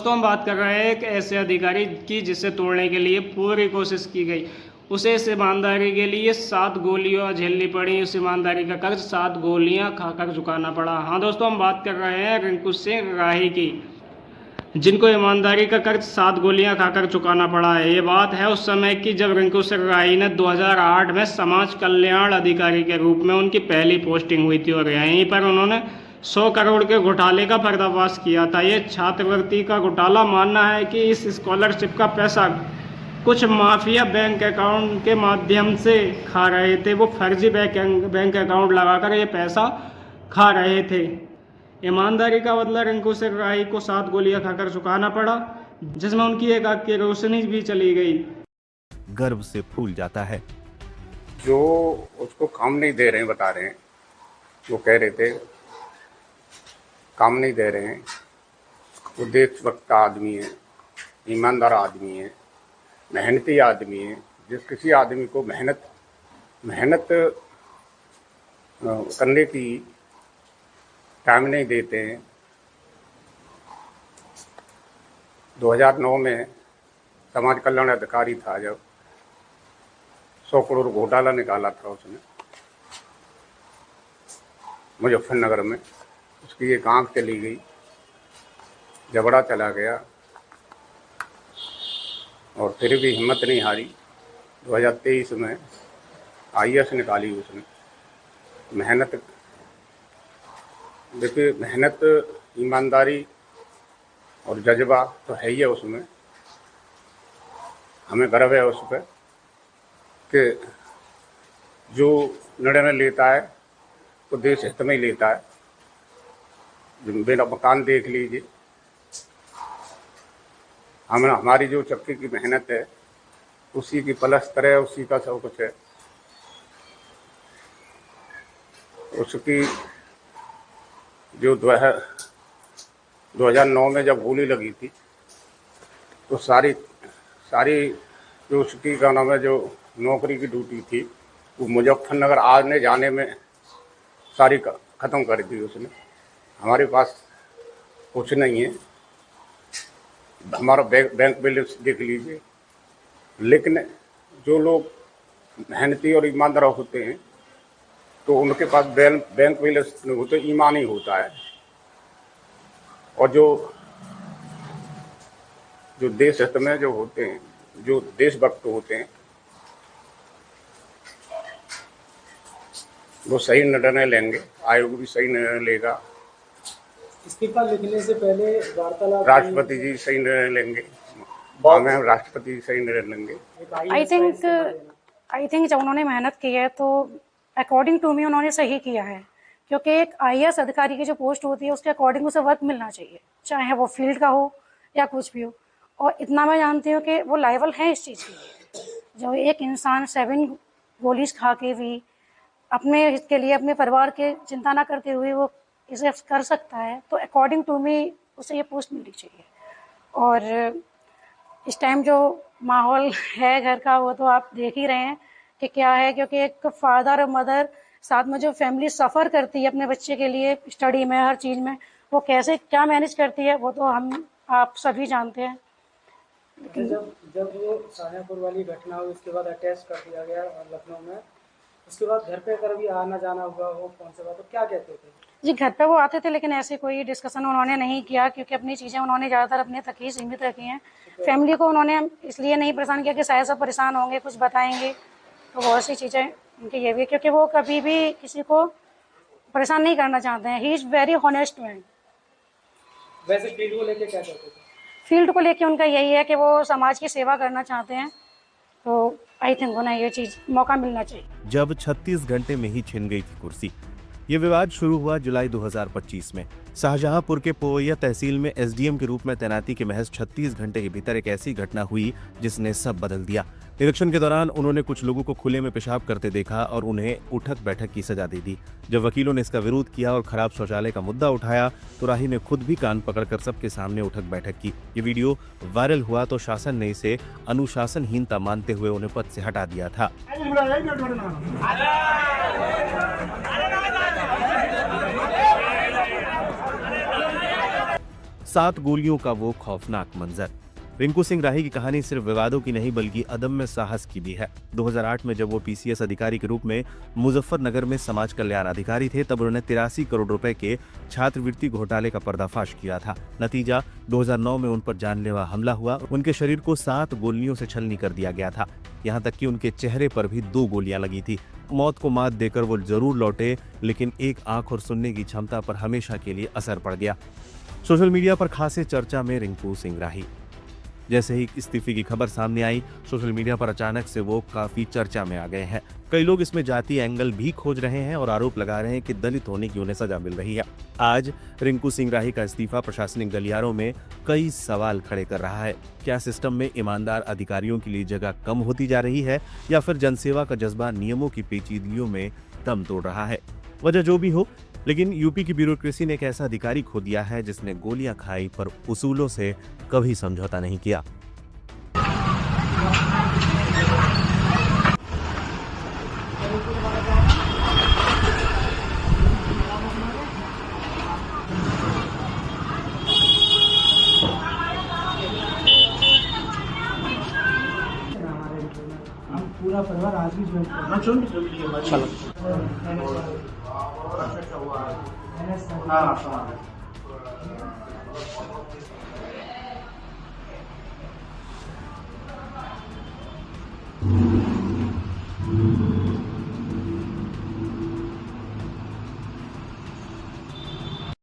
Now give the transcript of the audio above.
दोस्तों हम बात कर रहे हैं एक ऐसे अधिकारी की जिसे तोड़ने के लिए पूरी कोशिश की गई। उसे इस ईमानदारी के लिए 7 गोलियां झेलनी पड़ी। उस ईमानदारी का कर्ज 7 गोलियां खाकर चुकाना पड़ा। हाँ दोस्तों, हम बात कर रहे हैं रिंकू सिंह राही की, जिनको ईमानदारी का कर्ज 7 गोलियां खाकर चुकाना पड़ा है। ये बात है उस समय की जब रिंकू सिंह राही ने 2008 में समाज कल्याण अधिकारी के रूप में उनकी पहली पोस्टिंग हुई थी और यहीं पर उन्होंने 100 करोड़ के घोटाले का पर्दाफाश किया था। ये छात्रवृत्ति का घोटाला मानना है कि इस स्कॉलरशिप का पैसा कुछ माफिया बैंक अकाउंट के माध्यम से खा रहे थे। वो फर्जी बैंक अकाउंट लगाकर ये पैसा खा रहे थे। ईमानदारी का बदला रिंकू सिंह राही को 7 गोलियां खाकर चुकाना पड़ा, जिसमें उनकी एक आंख की रोशनी भी चली गई। गर्व से फूल जाता है। जो उसको काम नहीं दे रहे हैं, बता रहे हैं, वो कह रहे थे काम नहीं दे रहे हैं। वो देशभक्त का आदमी है, ईमानदार आदमी है, मेहनती आदमी है। जिस किसी आदमी को मेहनत करने की टाइम नहीं देते हैं। 2009 में समाज कल्याण अधिकारी था, जब 100 करोड़ घोटाला निकाला था उसने मुजफ्फरनगर में। उसकी एक आंख चली गई, जबड़ा चला गया और फिर भी हिम्मत नहीं हारी। 2023 में IAS निकाली उसने। मेहनत, देखिए, मेहनत, ईमानदारी और जज्बा तो है ही है उसमें। हमें गर्व है उस पर कि जो निर्णय लेता है वो देश हित में ही लेता है। मेरा मकान देख लीजिए, हमारी जो चक्की की मेहनत है उसी की पलस्तर है, उसी का सब कुछ है। उसकी जो 2009 में जब गोली लगी थी तो सारी जो उसकी क्या नाम है, जो नौकरी की ड्यूटी थी वो मुजफ्फरनगर आने जाने में सारी ख़त्म कर दी उसने। हमारे पास कुछ नहीं है, हमारा बैंक बैलेंस देख लीजिए। लेकिन जो लोग मेहनती और ईमानदार होते हैं तो उनके पास बैंक बैलेंस नहीं होते, ईमान ही होता है। और जो देश हित में जो होते हैं, जो देशभक्त होते हैं, वो सही निर्णय लेंगे। आयोग भी सही निर्णय लेगा। इस्तीफा लिखने से पहले वार्तालाप राष्ट्रपति जी सही निर्णय लेंगे। हमें राष्ट्रपति जी सही निर्णय लेंगे। आई थिंक जब उन्होंने मेहनत की है तो अकॉर्डिंग टू मी उन्होंने सही किया है, क्योंकि एक IAS अधिकारी की जो पोस्ट होती है उसके अकॉर्डिंग उसे वर्क मिलना चाहिए, चाहे वो फील्ड का हो या कुछ भी हो। और इतना मैं जानती हूँ कि वो लायबल है इस चीज़ के लिए। जो एक इंसान 7 गोलीज खा के भी अपने हित के लिए, अपने परिवार के चिंता ना करते हुए वो इसे कर सकता है, तो अकॉर्डिंग टू मी उसे ये पोस्ट मिलनी चाहिए। और इस टाइम जो माहौल है घर का वो तो आप देख ही रहे हैं कि क्या है, क्योंकि एक फादर और मदर साथ में जो फैमिली सफ़र करती है अपने बच्चे के लिए, स्टडी में, हर चीज़ में, वो कैसे क्या मैनेज करती है वो तो आप सभी जानते हैं। जब वो शाहजहाँपुर वाली घटना हुई उसके बाद अटैच कर दिया गया लखनऊ में, उसके बाद घर पे कभी आना जाना हुआ हो कौन से बात, तो क्या कहते थे जी? घर पे वो आते थे लेकिन ऐसे कोई डिस्कशन उन्होंने नहीं किया, क्योंकि अपनी चीज़ें उन्होंने ज़्यादातर अपने तक ही सीमित रखी हैं। फैमिली को उन्होंने इसलिए नहीं परेशान किया कि शायद सब परेशान होंगे, कुछ बताएंगे, तो बहुत सी चीज़ें उनकी ये भी, क्योंकि वो कभी भी किसी को परेशान नहीं करना चाहते हैं। He is very honest man. वैसे फील्ड को लेके क्या कहते थे? फील्ड को लेके उनका यही है कि वो समाज की सेवा करना चाहते हैं, तो आई थिंक उन्हें ये चीज़ मौका मिलना चाहिए। जब 36 घंटे में ही छिन गई थी कुर्सी। ये विवाद शुरू हुआ जुलाई 2025 में। शाहजहांपुर के पोवैया तहसील में SDM के रूप में तैनाती के महज 36 घंटे के भीतर एक ऐसी घटना हुई जिसने सब बदल दिया। निरीक्षण के दौरान उन्होंने कुछ लोगों को खुले में पेशाब करते देखा और उन्हें उठक बैठक की सजा दे दी। जब वकीलों ने इसका विरोध किया और खराब शौचालय का मुद्दा उठाया तो राही ने खुद भी कान पकड़कर सबके सामने उठक बैठक की। ये वीडियो वायरल हुआ तो शासन ने इसे अनुशासनहीनता मानते हुए उन्हें पद से हटा दिया था। 7 गोलियों का वो खौफनाक मंजर। रिंकू सिंह राही की कहानी सिर्फ विवादों की नहीं बल्कि अदम्य साहस की भी है। 2008 में जब वो पीसीएस अधिकारी के रूप में मुजफ्फरनगर में समाज कल्याण अधिकारी थे, तब उन्होंने 83 करोड़ रुपए के छात्रवृत्ति घोटाले का पर्दाफाश किया था। नतीजा 2009 में उन पर जानलेवा हमला हुआ। उनके शरीर को 7 गोलियों से छलनी कर दिया गया था। यहाँ तक कि उनके चेहरे पर भी 2 गोलियां लगी थी। मौत को मात देकर वो जरूर लौटे, लेकिन एक आंख और सुनने की क्षमता पर हमेशा के लिए असर पड़ गया। सोशल मीडिया पर खासे चर्चा में रिंकू सिंह राही। जैसे ही इस्तीफे की खबर सामने आई, सोशल मीडिया पर अचानक से वो काफी चर्चा में आ गए हैं। कई लोग इसमें जाति एंगल भी खोज रहे हैं और आरोप लगा रहे हैं कि दलित होने की उन्हें सजा मिल रही है। आज रिंकू सिंह राही का इस्तीफा प्रशासनिक गलियारों में कई सवाल खड़े कर रहा है। क्या सिस्टम में ईमानदार अधिकारियों के लिए जगह कम होती जा रही है, या फिर जनसेवा का जज्बा नियमों की पेचीदगियों में दम तोड़ रहा है? वजह जो भी हो, लेकिन यूपी की ब्यूरोक्रेसी ने एक ऐसा अधिकारी खो दिया है जिसने गोलियां खाई पर उसूलों से कभी समझौता नहीं किया। हम पूरा परिवार आज भी ज्वाइन कर